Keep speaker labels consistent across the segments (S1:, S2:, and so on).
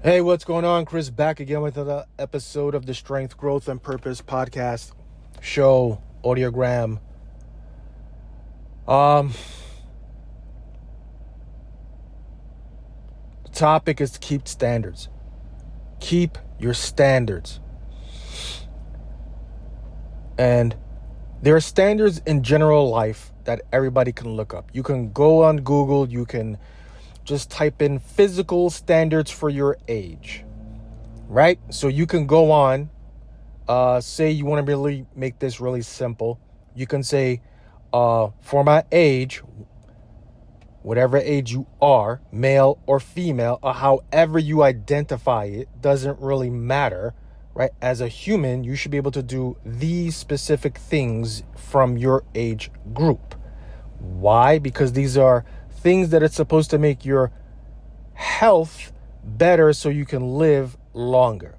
S1: Hey, what's going on? Chris back again with another episode of the Strength, Growth, and Purpose podcast show, audiogram. The topic is to keep standards. Keep your standards. And there are standards in general life that everybody can look up. You can go on Google, you can just type in physical standards for your age, right? So you can go on, say you want to really make this really simple. You can say, for my age, whatever age you are, male or female, or however you identify it, doesn't really matter, right? As a human, you should be able to do these specific things from your age group. Why? Because these are things that it's supposed to make your health better so you can live longer.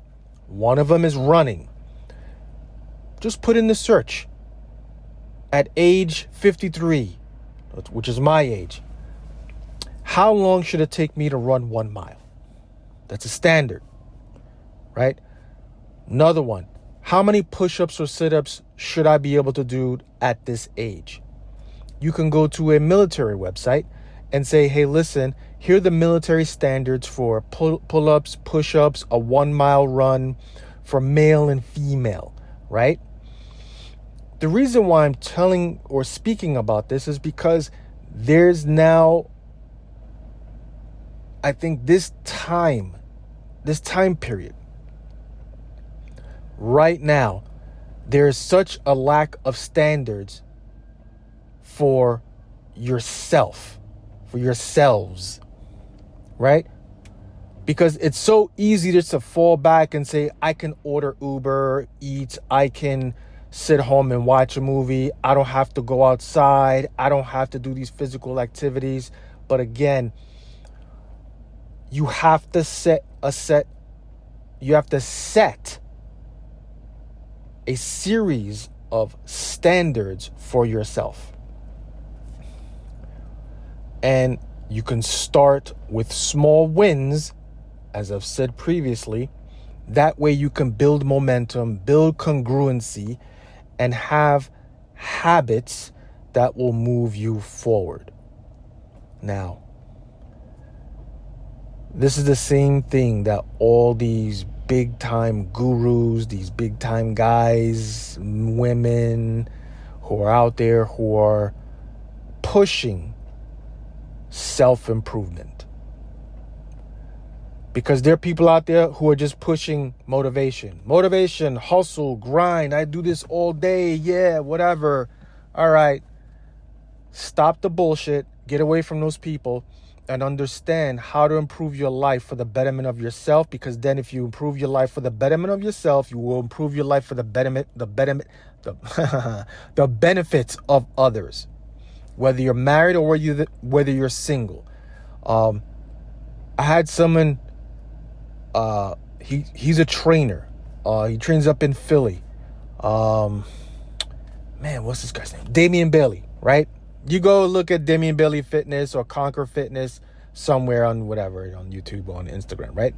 S1: One of them is running. Just put in the search. At age 53, which is my age, how long should it take me to run 1 mile? That's a standard, right? Another one, how many push-ups or sit-ups should I be able to do at this age? You can go to a military website and say, hey, listen, here are the military standards for pull-ups, push-ups, a 1 mile run for male and female, right? The reason why I'm telling or speaking about this is because there's now, I think this time period, right now, there's such a lack of standards for yourself, for yourselves, right? Because it's so easy just to fall back and say, I can order Uber Eats, I can sit home and watch a movie, I don't have to go outside, I don't have to do these physical activities. But again, you have to set a series of standards for yourself. And you can start with small wins, as I've said previously. That way you can build momentum, build congruency, and have habits that will move you forward. Now, this is the same thing that all these big time gurus, these big time guys, women who are out there who are pushing self-improvement. Because there are people out there who are just pushing motivation, hustle, grind. I do this all day. Yeah, whatever. All right. Stop the bullshit. Get away from those people and understand how to improve your life for the betterment of yourself. Because then if you improve your life for the betterment of yourself, you will improve your life for the benefits of others. Whether you're married or whether you're single. I had someone, he's a trainer. He trains up in Philly. What's this guy's name? Damian Bailey, right? You go look at Damian Bailey Fitness or Conquer Fitness somewhere on whatever, on YouTube or on Instagram, right?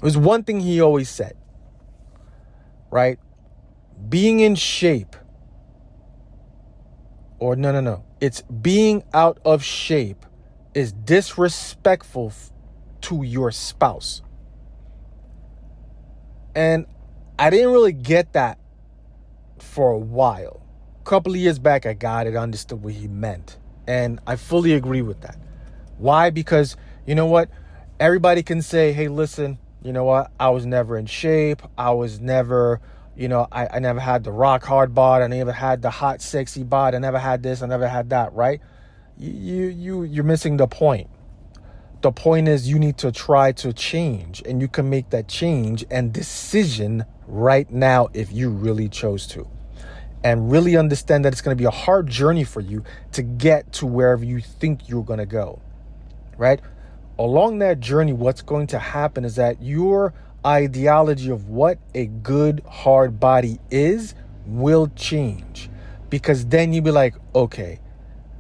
S1: There's one thing he always said, right? Being in shape, or no. It's being out of shape is disrespectful to your spouse. And I didn't really get that for a while. A couple of years back, I got it, understood what he meant. And I fully agree with that. Why? Because, you know what? Everybody can say, hey, listen, you know what? I was never in shape. I was never... I never had the rock hard bod. I never had the hot, sexy bod. I never had this. I never had that, right? You're missing the point. The point is you need to try to change, and you can make that change and decision right now if you really chose to. And really understand that it's going to be a hard journey for you to get to wherever you think you're going to go, right? Along that journey, what's going to happen is that your ideology of what a good hard body is will change, because then you'll be like, okay,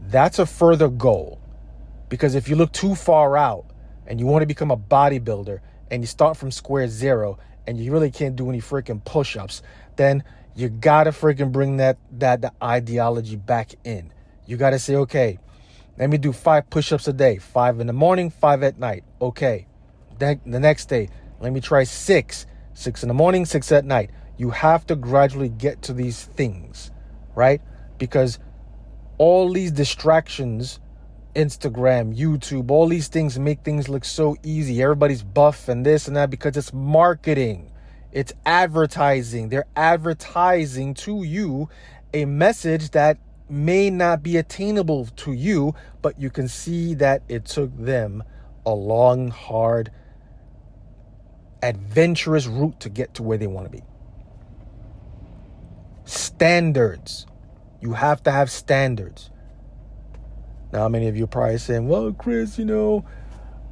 S1: that's a further goal. Because if you look too far out and you want to become a bodybuilder and you start from square zero and you really can't do any freaking push-ups, then you gotta freaking bring that ideology back in. You gotta say, okay, let me do 5 push-ups a day, 5 in the morning, 5 at night. Okay. Then the next day, let me try 6 in the morning, 6 at night. You have to gradually get to these things, right? Because all these distractions, Instagram, YouTube, all these things make things look so easy. Everybody's buff and this and that because it's marketing. It's advertising. They're advertising to you a message that may not be attainable to you, but you can see that it took them a long, hard, adventurous route to get to where they want to be. Standards. You have to have standards. Now, many of you are probably saying, well, Chris,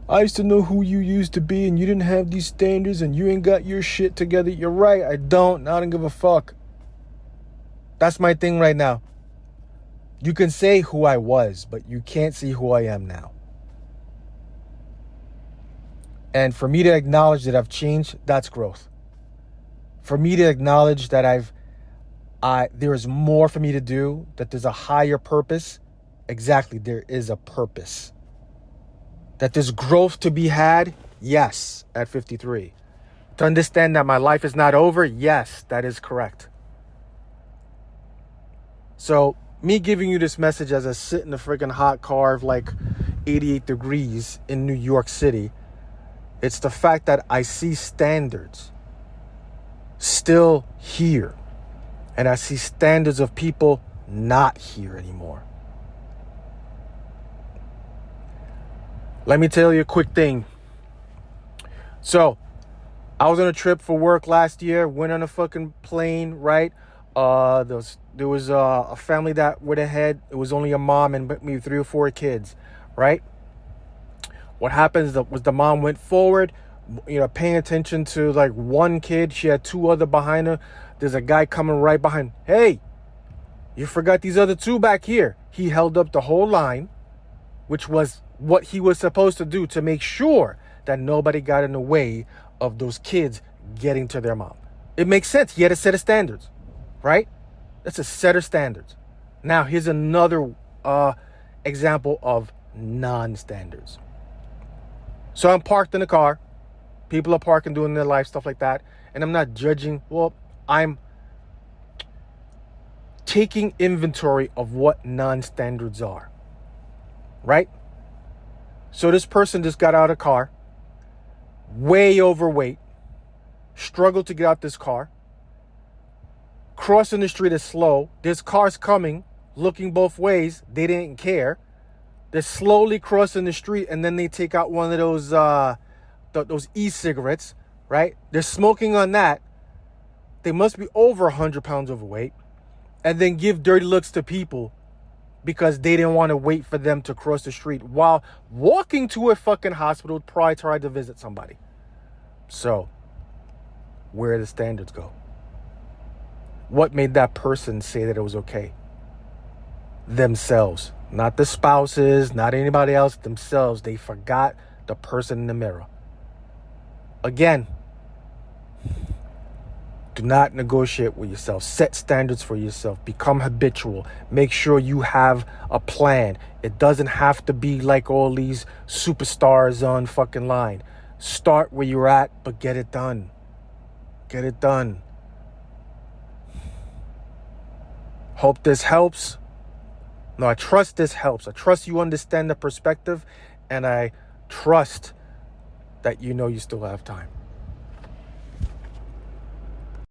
S1: I used to know who you used to be and you didn't have these standards and you ain't got your shit together. You're right. I don't give a fuck. That's my thing right now. You can say who I was, but you can't see who I am now. And for me to acknowledge that I've changed, that's growth. For me to acknowledge that there is more for me to do, that there's a higher purpose. Exactly, there is a purpose. That there's growth to be had, yes, at 53. To understand that my life is not over, yes, that is correct. So, me giving you this message as I sit in a freaking hot car of like 88 degrees in New York City, it's the fact that I see standards still here. And I see standards of people not here anymore. Let me tell you a quick thing. So, I was on a trip for work last year, went on a fucking plane, right? There was a family that went ahead. It was only a mom and maybe 3 or 4 kids, right? What happens was the mom went forward, paying attention to like one kid. She had 2 other behind her. There's a guy coming right behind. Hey, you forgot these other 2 back here. He held up the whole line, which was what he was supposed to do to make sure that nobody got in the way of those kids getting to their mom. It makes sense. He had a set of standards, right? That's a set of standards. Now, here's another example of non-standards. So I'm parked in the car. People are parking, doing their life, stuff like that. And I'm not judging. Well, I'm taking inventory of what non-standards are, right? So this person just got out of the car, way overweight, struggled to get out this car, crossing the street is slow. There's cars coming, looking both ways. They didn't care. They're slowly crossing the street, and then they take out one of those e-cigarettes, right? They're smoking on that. They must be over 100 pounds overweight, and then give dirty looks to people because they didn't want to wait for them to cross the street while walking to a fucking hospital, probably tried to visit somebody. So, where do the standards go? What made that person say that it was okay? Themselves. Not the spouses, not anybody else, themselves. They forgot the person in the mirror. Again, do not negotiate with yourself. Set standards for yourself. Become habitual. Make sure you have a plan. It doesn't have to be like all these superstars on fucking line. Start where you're at, but get it done. Get it done. Hope this helps. No, I trust this helps. I trust you understand the perspective, and I trust that you still have time.